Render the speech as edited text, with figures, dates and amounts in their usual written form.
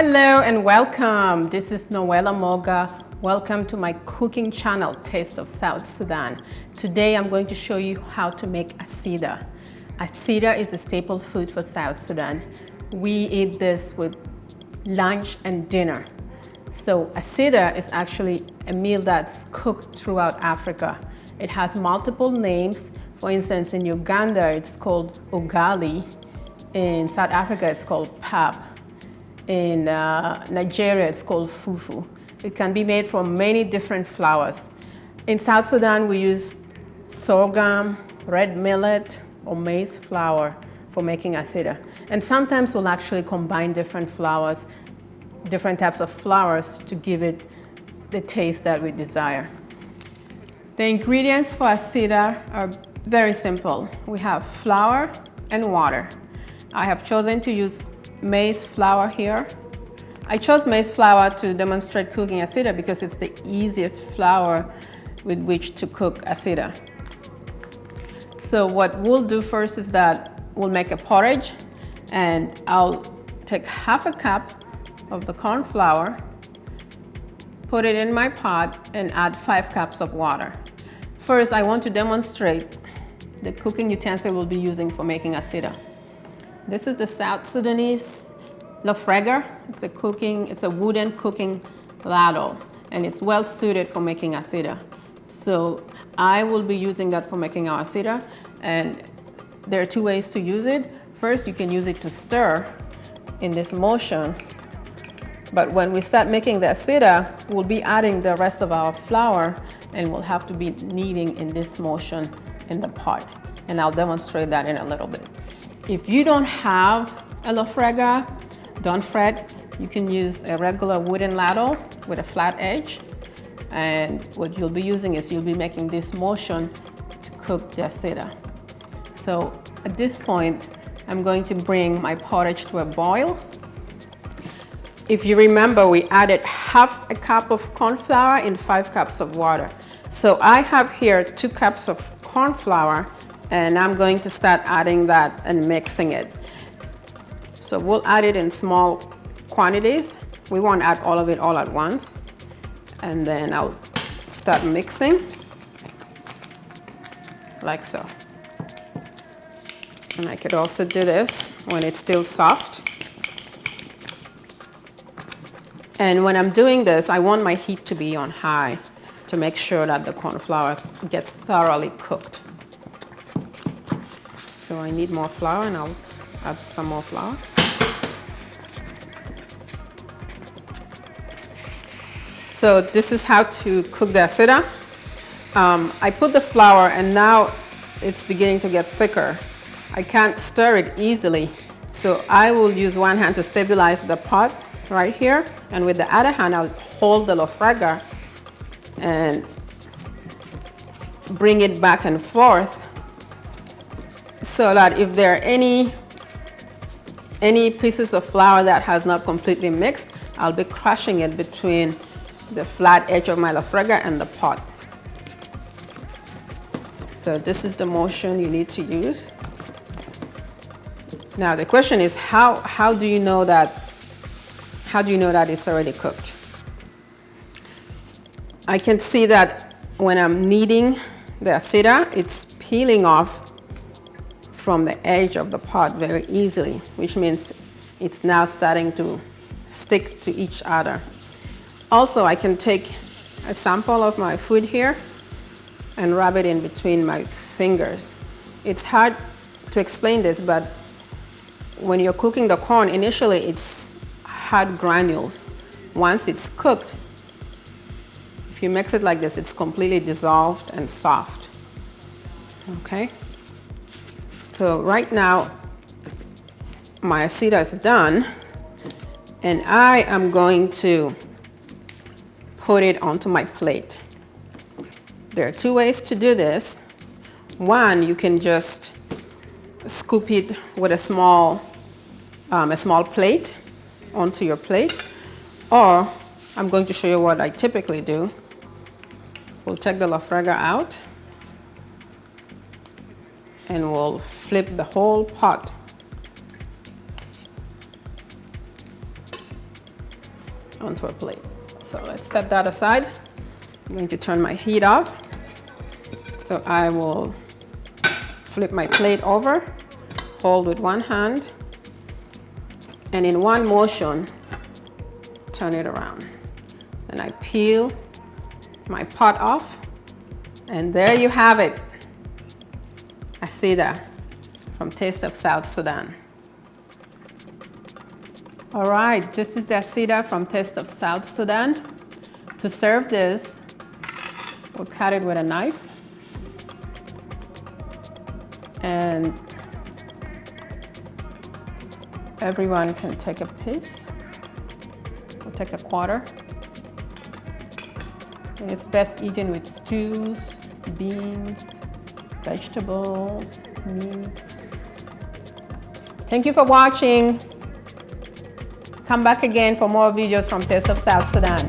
Hello and welcome. This is Noela Mogga. Welcome to my cooking channel, Taste of South Sudan. Today I'm going to show you how to make asida. Asida is a staple food for South Sudan. We eat this with lunch and dinner. So asida is actually a meal that's cooked throughout Africa. It has multiple names. For instance, in Uganda, it's called Ugali. In South Africa, it's called pap. In Nigeria, it's called fufu. It can be made from many different flours. In South Sudan, we use sorghum, red millet, or maize flour for making asida. And sometimes we'll actually combine different flours, different types of flours to give it the taste that we desire. The ingredients for asida are very simple. We have flour and water. I have chosen to use maize flour here. I chose maize flour to demonstrate cooking asida because it's the easiest flour with which to cook asida. So what we'll do first is that we'll make a porridge, and I'll take half a cup of the corn flour, put it in my pot, and add 5 cups of water. First, I want to demonstrate the cooking utensil we'll be using for making asida. This is the South Sudanese lofrega. It's a wooden cooking ladle, and it's well suited for making asida. So I will be using that for making our asida, and there are 2 ways to use it. First, you can use it to stir in this motion, but when we start making the asida, we'll be adding the rest of our flour, and we'll have to be kneading in this motion in the pot, and I'll demonstrate that in a little bit. If you don't have a lofrega, don't fret. You can use a regular wooden ladle with a flat edge, and what you'll be using is you'll be making this motion to cook the asida. So at this point, I'm going to bring my porridge to a boil. If you remember, we added half a cup of corn flour in 5 cups of water. So I have here 2 cups of corn flour, and I'm going to start adding that and mixing it. So we'll add it in small quantities. We won't add all of it all at once. And then I'll start mixing like so. And I could also do this when it's still soft. And when I'm doing this, I want my heat to be on high to make sure that the corn flour gets thoroughly cooked. So I need more flour, and I'll add some more flour. So this is how to cook the asida. I put the flour, and now it's beginning to get thicker. I can't stir it easily, so I will use one hand to stabilize the pot right here, and with the other hand I'll hold the lofrega and bring it back and forth, so that if there are any pieces of flour that has not completely mixed, I'll be crushing it between the flat edge of my lofrega and the pot. So this is the motion you need to use. Now the question is, how do you know that it's already cooked? I can see that when I'm kneading the asida, it's peeling off from the edge of the pot very easily, which means it's now starting to stick to each other. Also, I can take a sample of my food here and rub it in between my fingers. It's hard to explain this, but when you're cooking the corn, initially it's hard granules. Once it's cooked, if you mix it like this, it's completely dissolved and soft. Okay? So right now, my asida is done, and I am going to put it onto my plate. There are 2 ways to do this. One, you can just scoop it with a small plate onto your plate, or I'm going to show you what I typically do. We'll take the lofrega out, and we'll flip the whole pot. onto a plate. So let's set that aside. I'm going to turn my heat off. So I will flip my plate over, hold with one hand, and in one motion, turn it around. And I peel my pot off, and there you have it. Asida from Taste of South Sudan. All right, this is the Asida from Taste of South Sudan. To serve this, we'll cut it with a knife. And everyone can take a piece. We'll take a quarter. And it's best eaten with stews, beans, vegetables, meats. Thank you for watching. Come back again for more videos from Taste of South Sudan.